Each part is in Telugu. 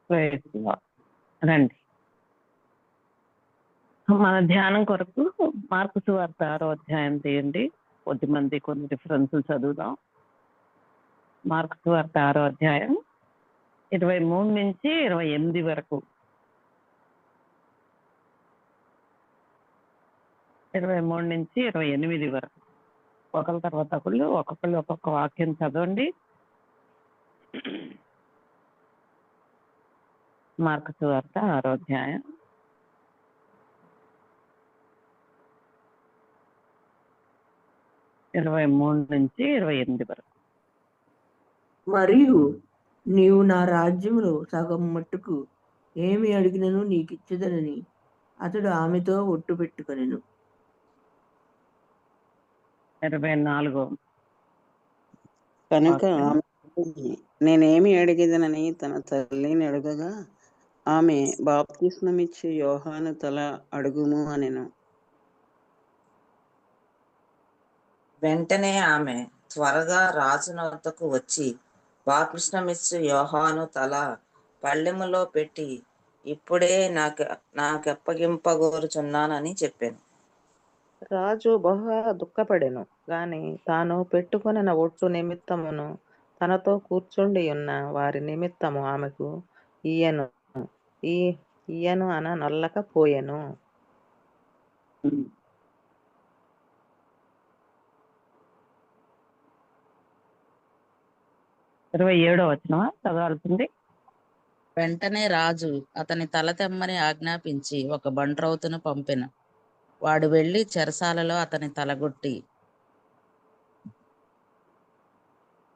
ప్రయత్నం రండి. మన ధ్యానం కొరకు మార్కు సువార్త 6వ అధ్యాయం తీయండి. కొద్దిమంది కొన్ని రిఫరెన్సులు చదువుదాం. మార్కు సువార్త 6వ అధ్యాయం 23 నుంచి 28 వరకు. 23 నుంచి 28 వరకు ఒకరి తర్వాత ఒకళ్ళు ఒక్కొక్క వాక్యం చదవండి. మార్కు సువార్త 6వ అధ్యాయం 23 నుంచి 28 వరకు. మరియు నీవు నా రాజ్యములో సగం మట్టుకు ఏమి అడిగినను నీకిచ్చేదనని అతడు ఆమెతో ఒట్టు పెట్టుకొనెను. 24 కనుక ఆమె నేనేమి అడిగేదనని తన తల్లిని అడగగా ఆమె బాప్తిస్మమిచ్చు యోహాను తల అడుగుము అనెను. వెంటనే ఆమె త్వరగా రాజు వద్దకు వచ్చి బాప్తిస్మమిచ్చు యోహాను తల పళ్ళెములో పెట్టి ఇప్పుడే నాకెప్పగింపగోరుచున్నానని చెప్పాను. రాజు బహుగా దుఃఖపడెను గాని తాను పెట్టుకొనిన ఒట్టు నిమిత్తమును తనతో కూర్చుండి ఉన్న వారి నిమిత్తము ఆమెకు ఈయను అన నొల్లకపోయెను. 27వ వచనం చదవాల్సింది. వెంటనే రాజు అతని తల తెమ్మని ఆజ్ఞాపించి ఒక బంట్రౌతును పంపెను. వాడు వెళ్లి చెరసాలలో అతని తలగొట్టి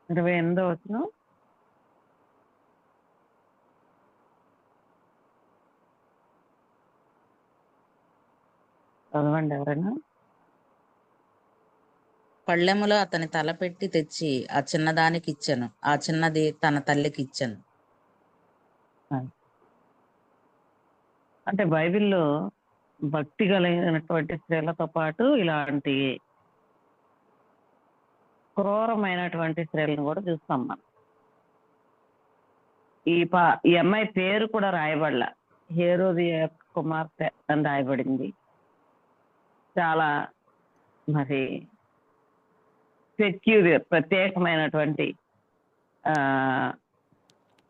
28వ వచనం. చదవండి ఎవరైనా. పళ్ళెములో అతని తల పెట్టి తెచ్చి ఆ చిన్నదానికి ఇచ్చెను. ఆ చిన్నది తన తల్లికి ఇచ్చెను. అంటే బైబిల్లో భక్తి కలిగినటువంటి స్త్రీలతో పాటు ఇలాంటి క్రూరమైనటువంటి స్త్రీలను కూడా చూస్తాం మనం. ఈ అమ్మాయి పేరు కూడా రాయబడలా, హేరోదియ కుమార్తె అని రాయబడింది. చాలా మరి పెక్యూరియర్, ప్రత్యేకమైనటువంటి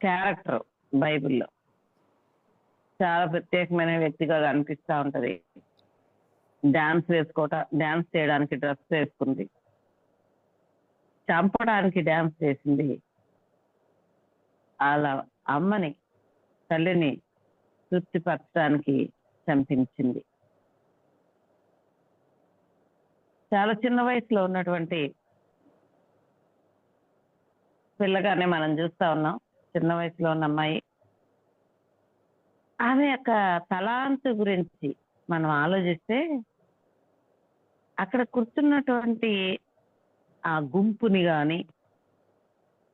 క్యారెక్టర్ బైబిల్లో. చాలా ప్రత్యేకమైన వ్యక్తిగా అనిపిస్తూ ఉంటది. డాన్స్ చేయడానికి డ్రెస్ వేసుకుంది, చంపడానికి డాన్స్ చేసింది, వాళ్ళ అమ్మని తల్లిని తృప్తిపరచడానికి చంపించింది. చాలా చిన్న వయసులో ఉన్నటువంటి పిల్లగానే మనం చూస్తా ఉన్నాం. చిన్న వయసులో ఉన్న అమ్మాయి, ఆమె యొక్క తలాంతు గురించి మనం ఆలోచిస్తే అక్కడ కూర్చున్నటువంటి ఆ గుంపుని కానీ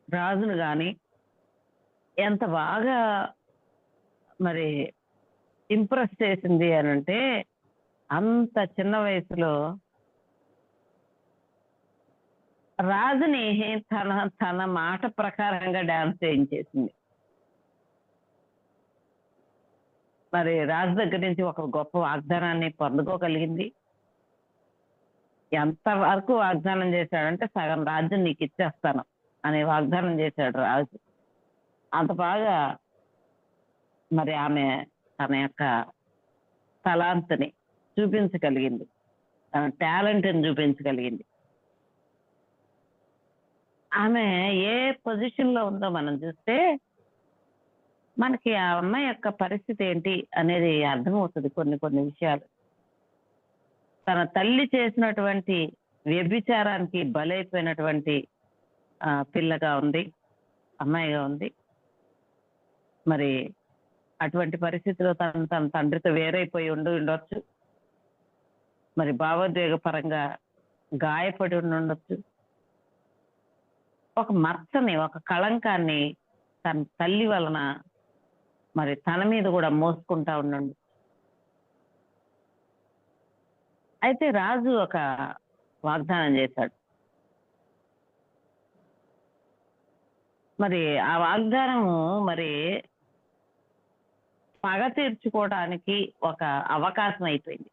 రాజును కానీ ఎంత బాగా మరి ఇంప్రెస్ చేసింది అని అంటే, అంత చిన్న వయసులో రాజుని తన మాట ప్రకారంగా డాన్స్ చేయించేసింది. మరి రాజు దగ్గర నుంచి ఒక గొప్ప వాగ్దానాన్ని పొందుకోగలిగింది. ఎంతవరకు వాగ్దానం చేశాడంటే, సగం రాజ్యం నీకు ఇచ్చేస్తాను అనే వాగ్దానం చేశాడు రాజు. అంత బాగా మరి ఆమె తన యొక్క తలాంతుని చూపించగలిగింది, తన టాలెంట్ని చూపించగలిగింది. ఆమె ఏ పొజిషన్ లో ఉందో మనం చూస్తే మనకి ఆ అమ్మాయి యొక్క పరిస్థితి ఏంటి అనేది అర్థమవుతుంది. కొన్ని విషయాలు, తన తల్లి చేసినటువంటి వ్యభిచారానికి బలైపోయినటువంటి పిల్లగా ఉంది, అమ్మాయిగా ఉంది. మరి అటువంటి పరిస్థితిలో తన తండ్రితో వేరైపోయి ఉండొచ్చు. మరి భావోద్వేగ పరంగా గాయపడి ఉండొచ్చు. ఒక మచ్చని, ఒక కళంకాన్ని తన తల్లి వలన మరి తన మీద కూడా మోసుకుంటా ఉండండి. అయితే రాజు ఒక వాగ్దానం చేశాడు. మరి ఆ వాగ్దానము మరి పగ తీర్చుకోవడానికి ఒక అవకాశం అయిపోయింది.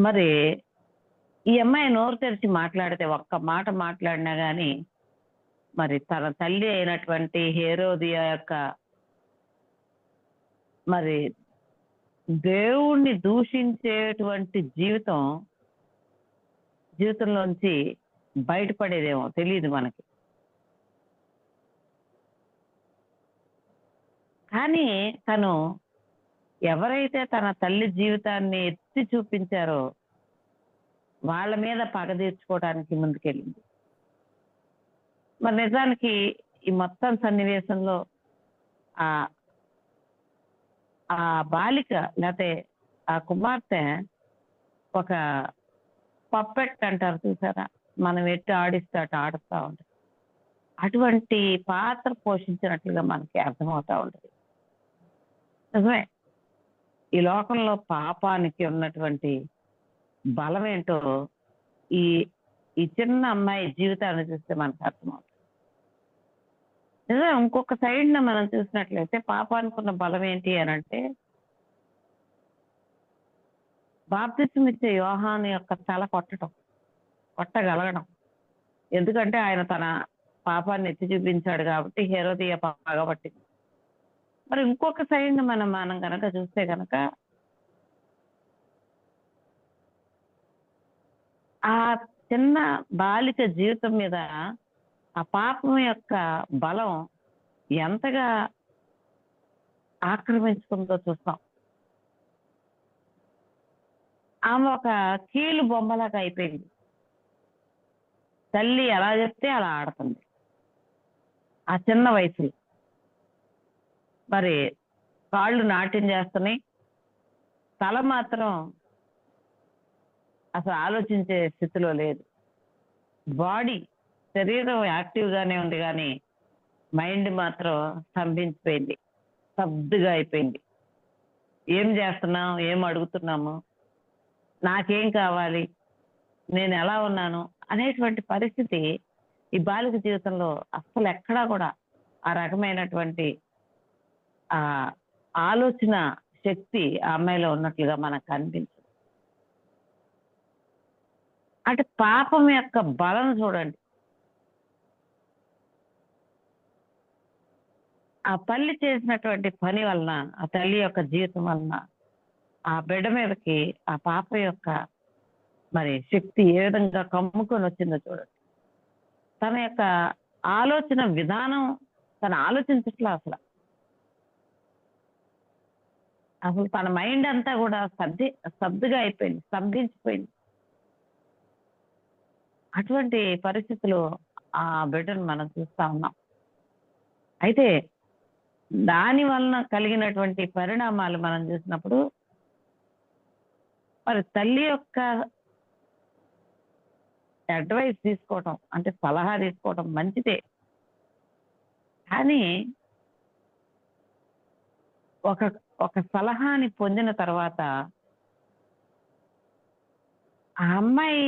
మరి ఈ అమ్మాయి నోరు తెరిచి మాట్లాడితే, ఒక్క మాట మాట్లాడినా గాని మరి తన తల్లి అయినటువంటి హేరోదియ యొక్క మరి దేవుణ్ణి దూషించేటువంటి జీవితంలోంచి బయటపడేదేమో తెలియదు మనకి. కానీ తను ఎవరైతే తన తల్లి జీవితాన్ని ఎత్తి చూపించారో వాళ్ళ మీద పగ తీర్చుకోవడానికి ముందుకెళ్ళింది. మరి నిజానికి ఈ మొత్తం సన్నివేశంలో ఆ ఆ బాలిక లేకపోతే ఆ కుమార్తె ఒక పప్పెట్ అంటారు చూసారా, మనం ఎట్టి ఆడిస్తే అటు ఆడుతూ ఉంటుంది. అటువంటి పాత్ర పోషించినట్లుగా మనకి అర్థమవుతా ఉంటుంది. నిజమే, ఈ లోకంలో పాపానికి ఉన్నటువంటి బలం ఏంటో ఈ ఈ చిన్న అమ్మాయి జీవితాన్ని చూస్తే మనకు అర్థమవుతుంది. నిజమే, ఇంకొక సైడ్న మనం చూసినట్లయితే పాపానికి ఉన్న బలం ఏంటి అని అంటే, బాప్తిస్మం ఇచ్చే యోహాను యొక్క తల కొట్టగలగడం. ఎందుకంటే ఆయన తన పాపాన్ని ఎత్తి చూపించాడు కాబట్టి హేరోదియ పగబట్టింది. మరి ఇంకొక సైడ్ మనం కనుక చూస్తే కనుక ఆ చిన్న బాలిక జీవితం మీద ఆ పాపం యొక్క బలం ఎంతగా ఆక్రమించుకుందో చూస్తాం. ఆమె ఒక కీలు బొమ్మలాగా అయిపోయింది. తల్లి ఎలా చెప్తే అలా ఆడుతుంది ఆ చిన్న వయసులో. మరి కాళ్ళు నాట్యం చేస్తున్నాయి, తల మాత్రం అసలు ఆలోచించే స్థితిలో లేదు. బాడీ శరీరం యాక్టివ్ గానే ఉంది కానీ మైండ్ మాత్రం స్తంభించిపోయింది, స్తబ్దుగా అయిపోయింది. ఏం చేస్తున్నాం, ఏం అడుగుతున్నాము, నాకేం కావాలి, నేను ఎలా ఉన్నాను అనేటువంటి పరిస్థితి ఈ బాలిక జీవితంలో అస్సలు ఎక్కడా కూడా ఆ రకమైనటువంటి ఆ ఆలోచన శక్తి ఆ అమ్మాయిలో ఉన్నట్లుగా మనకు కనిపించదు. అంటే పాపం యొక్క బలం చూడండి. ఆ తల్లి చేసినటువంటి పని వలన, ఆ తల్లి యొక్క జీవితం వలన ఆ బిడ్డ మీదకి ఆ పాప యొక్క మరి శక్తి ఏ విధంగా కమ్ముకొని వచ్చిందో చూడండి. తన యొక్క ఆలోచన విధానం తను ఆలోచించట్లా, అసలు తన మైండ్ అంతా కూడా స్తబ్దుగా అయిపోయింది, స్తంభించిపోయింది. అటువంటి పరిస్థితులు ఆ బిడ్డను మనం చూస్తా ఉన్నాం. అయితే దాని వలన కలిగినటువంటి పరిణామాలు మనం చూసినప్పుడు మరి తల్లి యొక్క అడ్వైస్ తీసుకోవటం, అంటే సలహా తీసుకోవటం మంచిదే. కానీ ఒక సలహాని పొందిన తర్వాత ఆ అమ్మాయి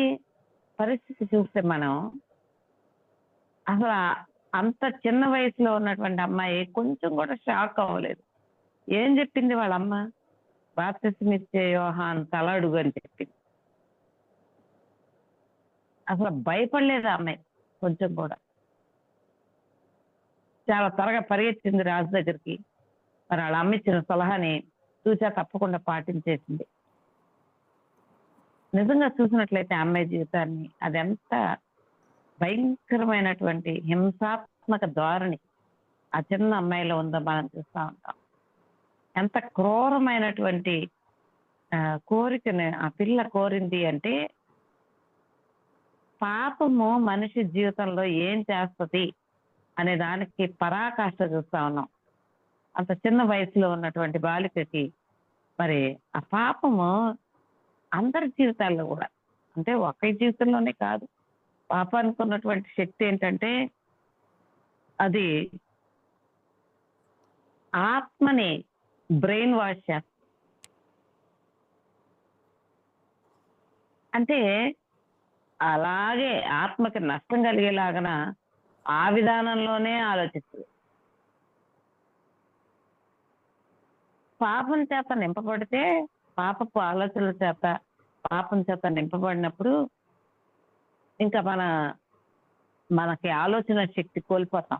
పరిస్థితి చూస్తే మనం అసలు అంత చిన్న వయసులో ఉన్నటువంటి అమ్మాయి కొంచెం కూడా షాక్ అవ్వలేదు. ఏం చెప్పింది వాళ్ళ అమ్మ? బాప్తిస్మం ఇచ్చే యోహాను తల అడుగు అని చెప్పింది. అసలు భయపడలేదు ఆ అమ్మాయి కొంచెం కూడా. చాలా త్వరగా పరిగెత్తింది రాజు దగ్గరికి. మరి వాళ్ళ అమ్మ ఇచ్చిన సలహాని చూసా తప్పకుండా పాటించేసింది. నిజంగా చూసినట్లయితే ఆ అమ్మాయి జీవితాన్ని అదెంత భయంకరమైనటువంటి హింసాత్మక ధోరణి ఆ చిన్న అమ్మాయిలో ఉందో మనం చూస్తూ ఉంటాం. ఎంత క్రూరమైనటువంటి కోరికని ఆ పిల్ల కోరింది అంటే, పాపము మనిషి జీవితంలో ఏం చేస్తుంది అనే దానికి పరాకాష్ట చూస్తా ఉన్నాం. అంత చిన్న వయసులో ఉన్నటువంటి బాలికకి మరి ఆ పాపము అందరి జీవితాల్లో కూడా, అంటే ఒకరి జీవితంలోనే కాదు, పాపానికి ఉన్నటువంటి శక్తి ఏంటంటే అది ఆత్మని బ్రెయిన్ వాష్ చేస్తుంది. అంటే అలాగే ఆత్మకి నష్టం కలిగేలాగన ఆ విధానంలోనే ఆలోచిస్తుంది. పాపం చేత నింపబడితే, పాపపు ఆలోచనల చేత, పాపం చేత నింపబడినప్పుడు ఇంకా మనకి ఆలోచన శక్తి కోల్పోతాం.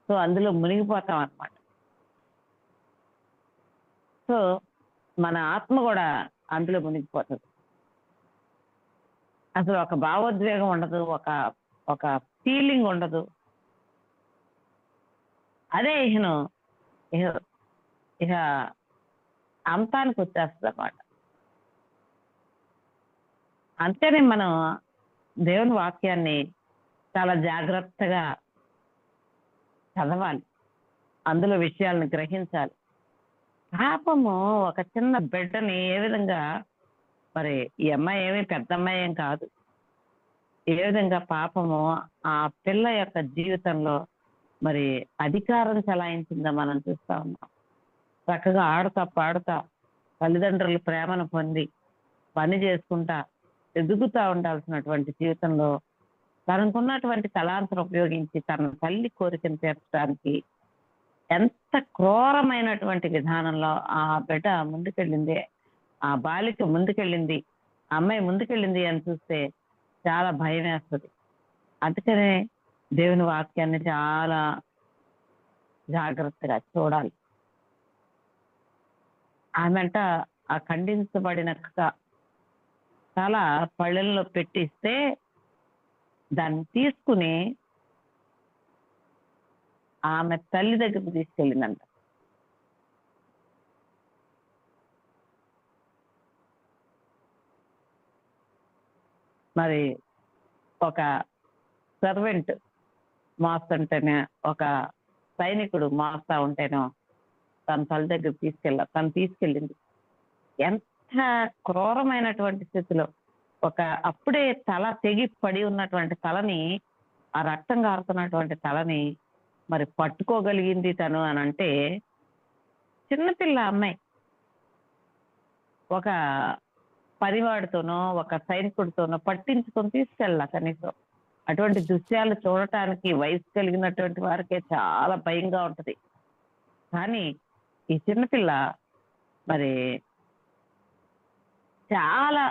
సో అందులో మునిగిపోతాం అన్నమాట. సో మన ఆత్మ కూడా అందులో మునిగిపోతుంది. అసలు ఒక భావోద్వేగం ఉండదు, ఒక ఫీలింగ్ ఉండదు. అదే ఇక అంతానికి వచ్చేస్తుంది అన్నమాట. అంతేనే మనం దేవుని వాక్యాన్ని చాలా జాగ్రత్తగా చదవాలి, అందులో విషయాలను గ్రహించాలి. పాపము ఒక చిన్న బిడ్డని ఏ విధంగా, మరి ఈ అమ్మాయి ఏమి పెద్ద అమ్మాయి ఏం కాదు, ఏ విధంగా పాపము ఆ పిల్ల యొక్క జీవితంలో మరి అధికారం చలాయించిందో మనం చూస్తా ఉన్నాం. చక్కగా ఆడుతా పాడుతా తల్లిదండ్రుల ప్రేమను పొంది పని చేసుకుంటా ఎదుగుతా ఉండాల్సినటువంటి జీవితంలో తనకున్నటువంటి తలాంతరం ఉపయోగించి తన తల్లి కోరికను తీర్చడానికి ఎంత క్రూరమైనటువంటి విధానంలో ఆ బిడ్డ ముందుకెళ్ళింది, ఆ బాలిక ముందుకెళ్ళింది, ఆ అమ్మాయి ముందుకెళ్ళింది అని చూస్తే చాలా భయం వేస్తుంది. అందుకనే దేవుని వాక్యాన్ని చాలా జాగ్రత్తగా చూడాలి. ఆమెంట ఆ ఖండించబడిన తల పళ్ళెల్లో పెట్టిస్తే దాన్ని తీసుకుని ఆమె తల్లి దగ్గరకు తీసుకెళ్ళిందంట. మరి ఒక సర్వెంట్ మోస్తుంటేనే, ఒక సైనికుడు మోస్తా ఉంటేనో తన తల్లి దగ్గర తను తీసుకెళ్ళింది. ఎంత క్రూరమైనటువంటి స్థితిలో అప్పుడే తల తెగి పడి ఉన్నటువంటి తలని, ఆ రక్తం కారుతున్నటువంటి తలని మరి పట్టుకోగలిగింది తను అని అంటే, చిన్నపిల్ల అమ్మాయి ఒక పనివాడితోనో ఒక సైనికుడితోనో పట్టించుకొని తీసుకెళ్ళా. కనీసం అటువంటి దృశ్యాలు చూడటానికి వయసు కలిగినటువంటి వారికే చాలా భయంగా ఉంటది. కానీ ఈ చిన్నపిల్ల మరి చాలా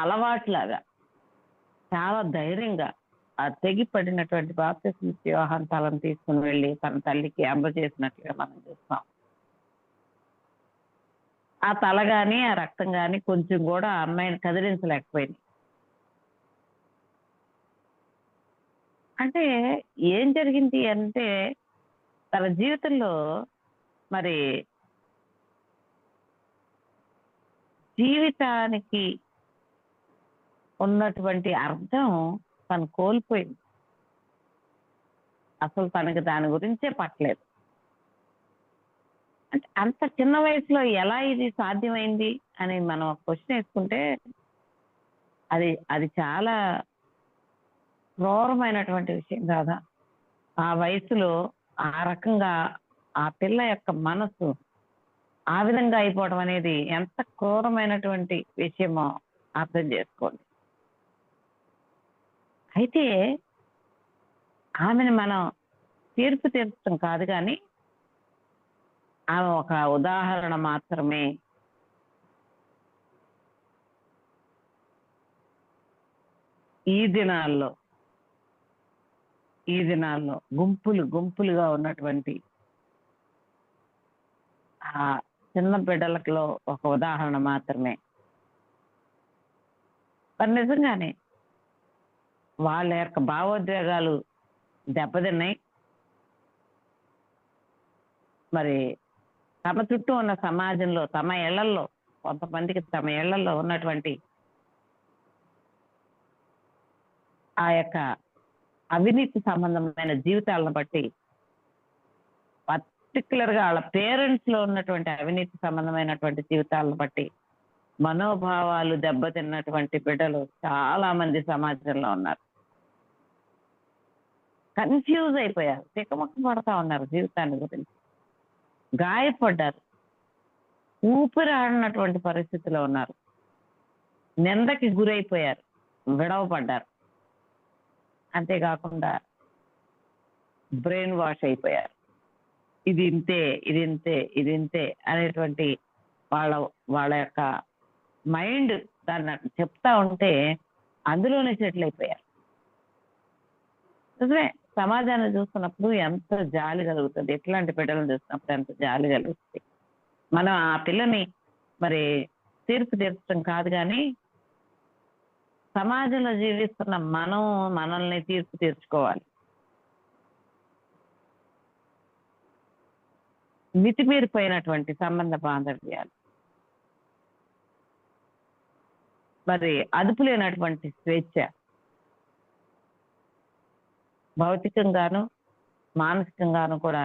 అలవాట్లాగా చాలా ధైర్యంగా ఆ తెగి పడినటువంటి బాప్తిస్మ యోహాను తలను తీసుకుని వెళ్ళి తన తల్లికి అందజేసినట్లుగా మనం చూస్తాం. ఆ తల గాని ఆ రక్తం గాని కొంచెం కూడా ఆ అమ్మాయిని కదిలించలేకపోయింది. అంటే ఏం జరిగింది అంటే, తన జీవితంలో మరి జీవితానికి ఉన్నటువంటి అర్థం తను కోల్పోయింది. అసలు తనకి దాని గురించే పట్టలేదు. అంటే అంత చిన్న వయసులో ఎలా ఇది సాధ్యమైంది అని మనం క్వశ్చన్ వేసుకుంటే అది చాలా క్రూరమైనటువంటి విషయం కాదా? ఆ వయసులో ఆ రకంగా ఆ పిల్ల యొక్క మనసు ఆ విధంగా అయిపోవడం అనేది ఎంత క్రూరమైనటువంటి విషయమో అర్థం చేసుకోండి. అయితే ఆమెను మనం తీర్పు తీర్చడం కాదు, కానీ ఆమె ఒక ఉదాహరణ మాత్రమే. ఈ దినాల్లో గుంపులుగా ఉన్నటువంటి ఆ చిన్న బిడ్డలలో ఒక ఉదాహరణ మాత్రమే. మరి నిజంగానే వాళ్ళ యొక్క భావోద్వేగాలు దెబ్బతిన్నాయి. మరి తమ చుట్టూ ఉన్న సమాజంలో, తమ ఇళ్లలో, కొంతమందికి తమ ఇళ్లలో ఉన్నటువంటి ఆ యొక్క అవినీతి సంబంధమైన జీవితాలను బట్టి, పర్టికులర్ గా వాళ్ళ పేరెంట్స్ లో ఉన్నటువంటి అవినీతి సంబంధమైనటువంటి జీవితాలను బట్టి మనోభావాలు దెబ్బతిన్నటువంటి బిడ్డలు చాలా మంది సమాజంలో ఉన్నారు. కన్ఫ్యూజ్ అయిపోయారు, తికమక్క పడతా ఉన్నారు జీవితాన్ని గురించి, గాయపడ్డారు, ఊపిరాడినటువంటి పరిస్థితిలో ఉన్నారు, నిందకి గురైపోయారు, విడవపడ్డారు. అంతేకాకుండా బ్రెయిన్ వాష్ అయిపోయారు. ఇది ఇంతే, ఇది ఇంతే, ఇది ఇంతే అనేటువంటి వాళ్ళ వాళ్ళ యొక్క మైండ్ దాన్ని చెప్తా ఉంటే అందులోనే సెటిల్ అయిపోయారు. నిజమే, సమాజాన్ని చూస్తున్నప్పుడు ఎంత జాలి కలుగుతుంది, ఎట్లాంటి బిడ్డలను చూసినప్పుడు ఎంత జాలి కలుగుతుంది. మనం ఆ పిల్లని మరి తీర్పు తీర్చడం కాదు, కానీ సమాజంలో జీవిస్తున్న మనం మనల్ని తీర్పు తీర్చుకోవాలి. మితిమీరిపోయినటువంటి సంబంధ బాంధవ్యాలు, మరి అదుపు లేనటువంటి స్వేచ్ఛ, భౌతికంగాను మానసికంగాను కూడా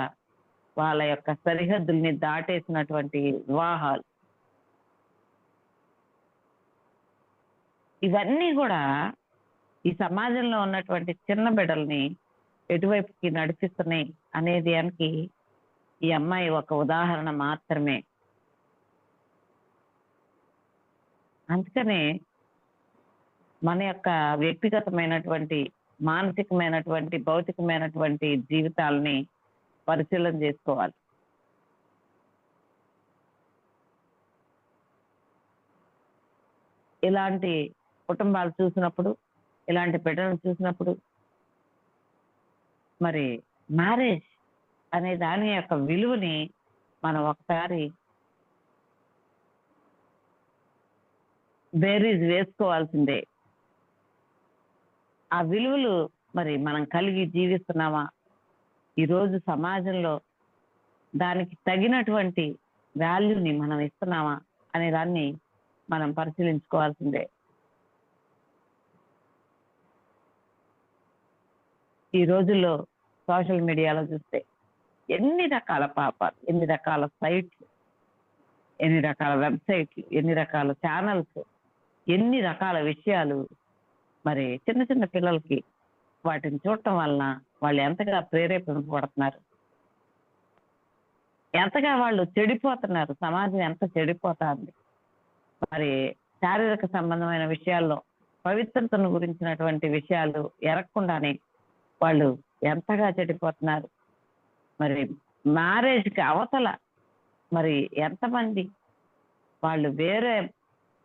వాళ్ళ యొక్క సరిహద్దుల్ని దాటేసినటువంటి వివాహాలు, ఇవన్నీ కూడా ఈ సమాజంలో ఉన్నటువంటి చిన్న బిడ్డల్ని ఎటువైపుకి నడిపిస్తున్నాయి అనేది దానికి ఈ అమ్మాయి ఒక ఉదాహరణ మాత్రమే. అందుకనే మన యొక్క వ్యక్తిగతమైనటువంటి, మానసికమైనటువంటి, భౌతికమైనటువంటి జీవితాలని పరిశీలన చేసుకోవాలి. ఇలాంటి కుటుంబాలు చూసినప్పుడు, ఇలాంటి బిడ్డలను చూసినప్పుడు మరి మ్యారేజ్ అనే దాని యొక్క విలువని మనం ఒకసారి బేరీజ్ వేసుకోవాల్సిందే. ఆ విలువలు మరి మనం కలిగి జీవిస్తున్నామా, ఈరోజు సమాజంలో దానికి తగినటువంటి వాల్యూని మనం ఇస్తున్నామా అనే దాన్ని మనం పరిశీలించుకోవాల్సిందే. ఈ రోజుల్లో సోషల్ మీడియాలో చూస్తే ఎన్ని రకాల పాపాలు, ఎన్ని రకాల సైట్లు, ఎన్ని రకాల వెబ్సైట్లు, ఎన్ని రకాల ఛానల్స్, ఎన్ని రకాల విషయాలు మరి చిన్న చిన్న పిల్లలకి వాటిని చూడటం వలన వాళ్ళు ఎంతగా ప్రేరేపింపబడుతున్నారు, ఎంతగా వాళ్ళు చెడిపోతున్నారు, సమాజం ఎంత చెడిపోతుంది. మరి శారీరక సంబంధమైన విషయాల్లో పవిత్రతను గురించినటువంటి విషయాలు ఎరగకుండానే వాళ్ళు ఎంతగా చెడిపోతున్నారు. మరి మ్యారేజ్కి అవతల మరి ఎంతమంది వాళ్ళు వేరే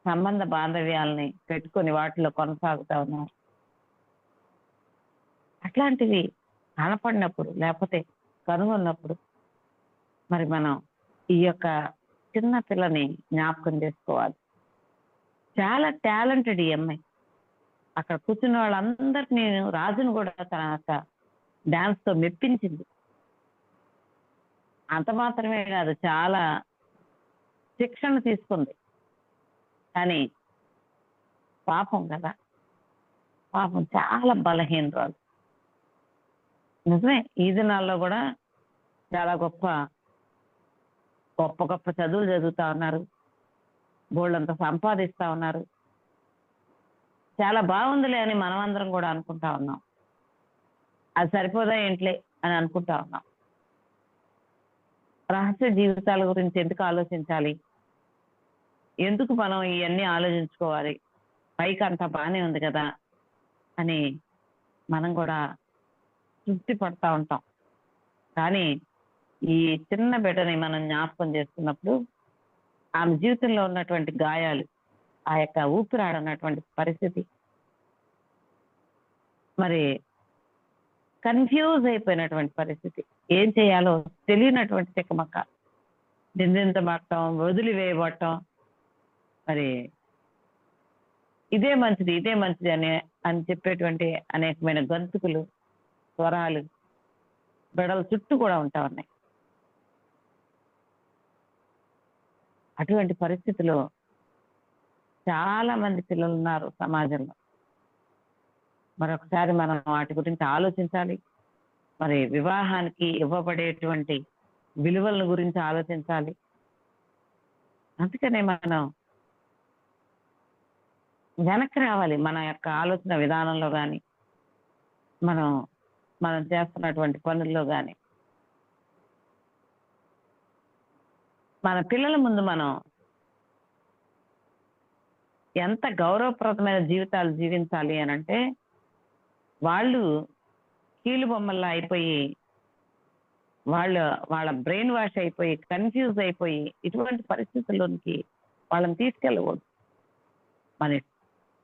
సంబంధ బాంధవ్యాలని పెట్టుకొని వాటిలో కొనసాగుతా ఉన్నారు. అట్లాంటివి కనపడినప్పుడు లేకపోతే కనుగొన్నప్పుడు మరి మనం ఈ యొక్క చిన్న పిల్లని జ్ఞాపకం చేసుకోవాలి. చాలా టాలెంటెడ్ ఈ అమ్మాయి. అక్కడ కూర్చున్న వాళ్ళందరినీ రాజును కూడా తన యొక్క డాన్స్ తో మెప్పించింది. అంత మాత్రమే కాదు, చాలా శిక్షణ తీసుకుంది. కానీ పాపం కదా, పాపం చాలా బలహీనరాలు. నిజమే, ఈ దినాల్లో కూడా చాలా గొప్ప గొప్ప గొప్ప చదువులు చదువుతా ఉన్నారు, బోళ్ళంతా సంపాదిస్తా ఉన్నారు. చాలా బాగుందిలే అని మనమందరం కూడా అనుకుంటా ఉన్నాం. అది సరిపోదా ఏంట్లే అని అనుకుంటా ఉన్నాం. రహస్య జీవితాల గురించి ఎందుకు ఆలోచించాలి, ఎందుకు మనం ఇవన్నీ ఆలోచించుకోవాలి, పైకి అంతా బాగానే ఉంది కదా అని మనం కూడా తృప్తి పడతా ఉంటాం. కానీ ఈ చిన్న బిడ్డని మనం జ్ఞాపకం చేసుకున్నప్పుడు ఆమె జీవితంలో ఉన్నటువంటి గాయాలు, ఆ యొక్క ఊపిరాడన్నటువంటి పరిస్థితి, మరి కన్ఫ్యూజ్ అయిపోయినటువంటి పరిస్థితి, ఏం చేయాలో తెలియనటువంటి తికమక్క, నిందించబడటం, వదిలివేయబడటం, మరి ఇదే మంచిది ఇదే మంచిది అని చెప్పేటువంటి అనేకమైన గంతుకులు, స్వరాలు బిడల చుట్టూ కూడా ఉంటా ఉన్నాయి. అటువంటి పరిస్థితిలో చాలా మంది పిల్లలు ఉన్నారు సమాజంలో. మరొకసారి మనం వాటి గురించి ఆలోచించాలి. మరి వివాహానికి ఇవ్వబడేటువంటి విలువల గురించి ఆలోచించాలి. అందుకనే మనం వెనక్కి రావాలి. మన యొక్క ఆలోచన విధానంలో కానీ, మనం చేస్తున్నటువంటి పనుల్లో కానీ, మన పిల్లల ముందు మనం ఎంత గౌరవప్రదమైన జీవితాలు జీవించాలి అని అంటే వాళ్ళు కీలు బొమ్మల్లా అయిపోయి వాళ్ళ బ్రెయిన్ వాష్ అయిపోయి కన్ఫ్యూజ్ అయిపోయి ఇటువంటి పరిస్థితుల్లోనికి వాళ్ళని తీసుకెళ్ళకూడదు.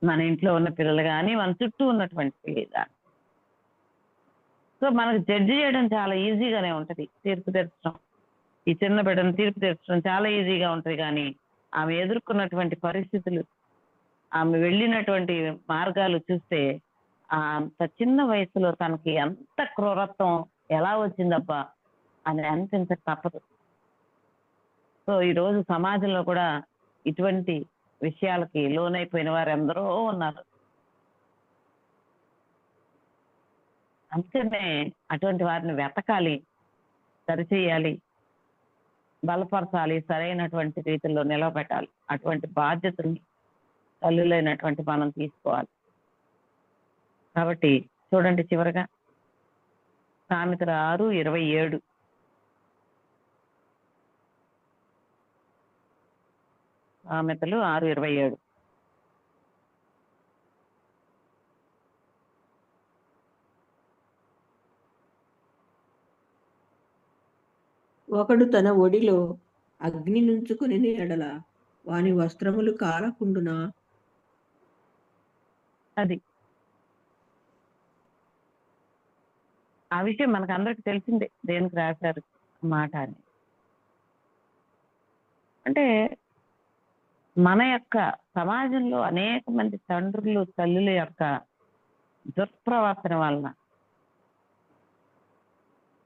మన ఇంట్లో ఉన్న పిల్లలు కానీ మన చుట్టూ ఉన్నటువంటి పిల్లలు కానీ. సో మనకు జడ్జి చేయడం చాలా ఈజీగానే ఉంటుంది, తీర్పు తీర్చడం, ఈ చిన్న బిడ్డను తీర్పు తీర్చడం చాలా ఈజీగా ఉంటుంది. కానీ ఆమె ఎదుర్కొన్నటువంటి పరిస్థితులు, ఆమె వెళ్ళినటువంటి మార్గాలు చూస్తే అంత చిన్న వయసులో తనకి ఎంత క్రూరత్వం ఎలా వచ్చిందబ్బా అని అనిపించక తప్పదు. సో ఈరోజు సమాజంలో కూడా ఇటువంటి విషయాలకి లోనైపోయిన వారు ఎందరో ఉన్నారు. అందుకనే అటువంటి వారిని వెతకాలి, సరిచేయాలి, బలపరచాలి, సరైనటువంటి రీతిలో నిలబెట్టాలి. అటువంటి బాధ్యతని తల్లులైనటువంటి మనం తీసుకోవాలి. కాబట్టి చూడండి, చివరగా సామెతలు 6:27. సామెతలు 6:27. ఒకడు తన ఒడిలో అగ్ని నుంచుకొని ఎడల వాని వస్త్రములు కాలకుండునా. అది ఆ విషయం మనకు అందరికి తెలిసిందే, దేనికి రాశారు మాట అని. అంటే మన యొక్క సమాజంలో అనేక మంది తండ్రులు తల్లుల యొక్క దుష్ప్రవర్తన వలన,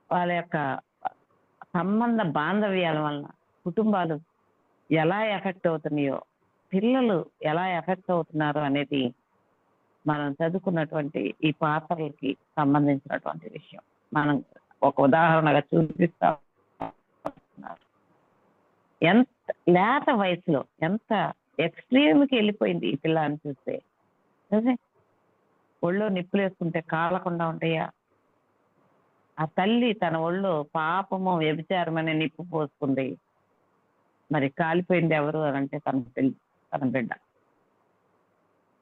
వాళ్ళ యొక్క సంబంధ బాంధవ్యాల వలన కుటుంబాలు ఎలా ఎఫెక్ట్ అవుతున్నాయో, పిల్లలు ఎలా ఎఫెక్ట్ అవుతున్నారో అనేది మనం చదువుకున్నటువంటి ఈ పాత్రలకి సంబంధించినటువంటి విషయం. మనం ఒక ఉదాహరణగా చూపిస్తా. ఎంత లేత వయసులో ఎంత ఎక్స్ట్రీమ్కి వెళ్ళిపోయింది ఈ పిల్ల అని చూస్తే. ఒళ్ళో నిప్పులు వేసుకుంటే కాలకుండా ఉంటాయా? ఆ తల్లి తన ఒళ్ళో పాపము వ్యభిచారం అనే నిప్పు పోసుకుంది. మరి కాలిపోయింది ఎవరు అని అంటే తన బిడ్డ.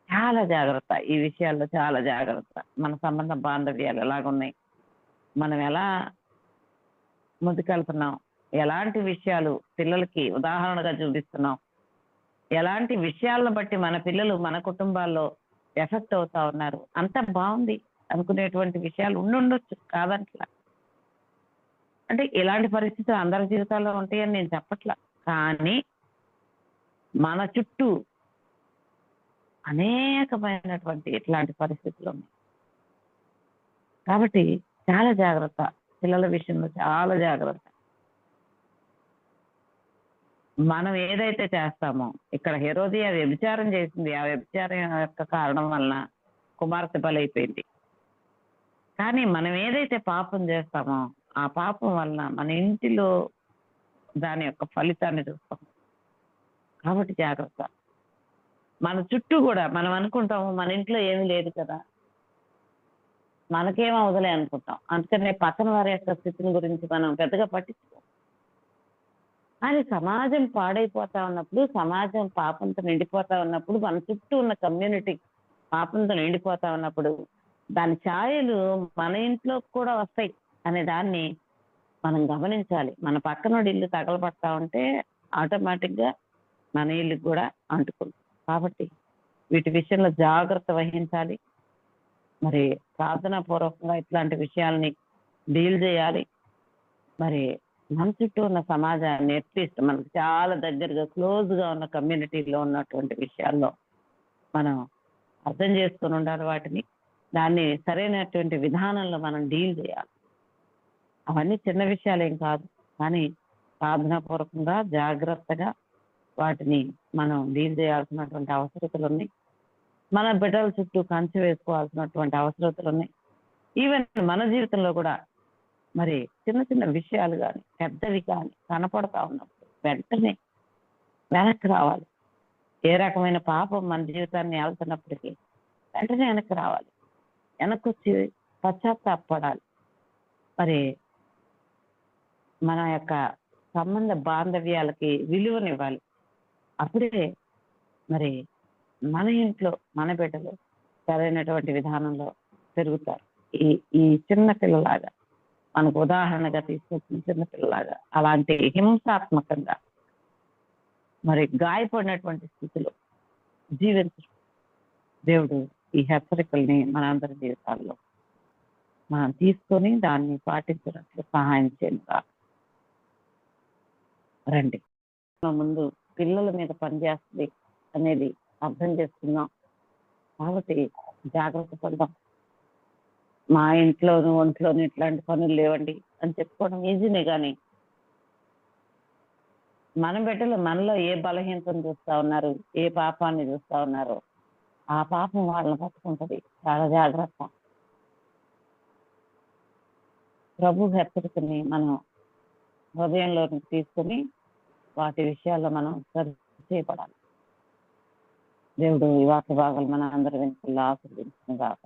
చాలా జాగ్రత్త ఈ విషయాల్లో, చాలా జాగ్రత్త. మన సంబంధ బాంధవ్యాలు ఎలాగున్నాయి, మనం ఎలా ముందుకెళ్తున్నాం, ఎలాంటి విషయాలు పిల్లలకి ఉదాహరణగా చూపిస్తున్నాం, ఎలాంటి విషయాలను బట్టి మన పిల్లలు మన కుటుంబాల్లో ఎఫెక్ట్ అవుతా ఉన్నారు. అంత బాగుంది అనుకునేటువంటి విషయాలు ఉండొచ్చు, కాదంట్లా. అంటే ఇలాంటి పరిస్థితులు అందరి జీవితాల్లో ఉంటాయని నేను చెప్పట్లా. కానీ మన చుట్టూ అనేకమైనటువంటి ఇట్లాంటి పరిస్థితులు ఉన్నాయి. కాబట్టి చాలా జాగ్రత్త, పిల్లల విషయంలో చాలా జాగ్రత్త. మనం ఏదైతే చేస్తామో, ఇక్కడ హెరోదియా వ్యభిచారం చేసింది, ఆ వ్యభిచారం యొక్క కారణం వలన కుమార్తె బలైపోయింది. కానీ మనం ఏదైతే పాపం చేస్తామో ఆ పాపం వలన మన ఇంటిలో దాని యొక్క ఫలితాన్ని చూస్తాం. కాబట్టి జాగ్రత్త. మన చుట్టూ కూడా మనం అనుకుంటాము మన ఇంట్లో ఏమీ లేదు కదా, మనకేం అవదలే అనుకుంటాం. అందుకనే పక్కన వారి యొక్క స్థితిని గురించి మనం పెద్దగా పట్టించుకోం. కానీ సమాజం పాడైపోతా ఉన్నప్పుడు, సమాజం పాపంతో నిండిపోతా ఉన్నప్పుడు, మన చుట్టూ ఉన్న కమ్యూనిటీ పాపంతో నిండిపోతా ఉన్నప్పుడు దాని ఛాయలు మన ఇంట్లో కూడా వస్తాయి అనే దాన్ని మనం గమనించాలి. మన పక్కనోడి ఇల్లు తగలబడతా ఉంటే ఆటోమేటిక్గా మన ఇల్లుకి కూడా అంటుకుంది. కాబట్టి వీటి విషయంలో జాగ్రత్త వహించాలి. మరి ప్రార్థనాపూర్వకంగా ఇట్లాంటి విషయాల్ని డీల్ చేయాలి. మరి మన చుట్టూ ఉన్న సమాజాన్ని అట్లీస్ట్ మనకు చాలా దగ్గరగా క్లోజ్గా ఉన్న కమ్యూనిటీలో ఉన్నటువంటి విషయాల్లో మనం అర్థం చేసుకుని ఉండాలి. వాటిని దాన్ని సరైనటువంటి విధానంలో మనం డీల్ చేయాలి. అవన్నీ చిన్న విషయాలేం కాదు, కానీ ప్రార్థనాపూర్వకంగా జాగ్రత్తగా వాటిని మనం డీల్ చేయాల్సినటువంటి అవసరతలు ఉన్నాయి. మన బిడ్డల చుట్టూ కంచె వేసుకోవాల్సినటువంటి అవసరతలు ఉన్నాయి. ఈవెన్ మన జీవితంలో కూడా మరి చిన్న చిన్న విషయాలు కానీ పెద్దవి కానీ కనపడతా ఉన్నప్పుడు వెంటనే వెనక్కి రావాలి. ఏ రకమైన పాపం మన జీవితాన్ని ఏళ్తున్నప్పటికీ వెంటనే వెనక్కి రావాలి, వెనక్కి వచ్చి పశ్చాత్తాపడాలి. మరి మన యొక్క సంబంధ బాంధవ్యాలకి విలువనివ్వాలి. అప్పుడే మరి మన ఇంట్లో మన బిడ్డలు సరైనటువంటి విధానంలో పెరుగుతారు. ఈ ఈ చిన్న పిల్లలాగా మనకు ఉదాహరణగా తీసుకొచ్చిన చిన్న పిల్లలాగా అలాంటి హింసాత్మకంగా మరి గాయపడినటువంటి స్థితిలో జీవించడం దేవుడు ఈ హెచ్చరికల్ని మనందరి జీవితాల్లో మనం తీసుకొని దాన్ని పాటించినట్లు సహాయం చేయండి. రండి, ముందు పిల్లల మీద పనిచేస్తుంది అనేది అర్థం చేసుకుందాం. కాబట్టి జాగ్రత్త పడదాం. మా ఇంట్లోనూ ఒంట్లోనూ ఇట్లాంటి పనులు లేవండి అని చెప్పుకోవడం ఈజీనే, కానీ మన బిడ్డలు మనలో ఏ బలహీనతను చూస్తా ఉన్నారు, ఏ పాపాన్ని చూస్తా ఉన్నారో ఆ పాపం వాళ్ళని పట్టుకుంటది. చాలా జాగ్రత్త. ప్రభు హెచ్చరికని మనం హృదయంలోకి తీసుకుని వాటి విషయాల్లో మనం సరి చేయబడాలి. దేవుడు ఈ వార్త భాగాలు మన అందరి వెనుకల్లో ఆశీర్వదించిన గాక.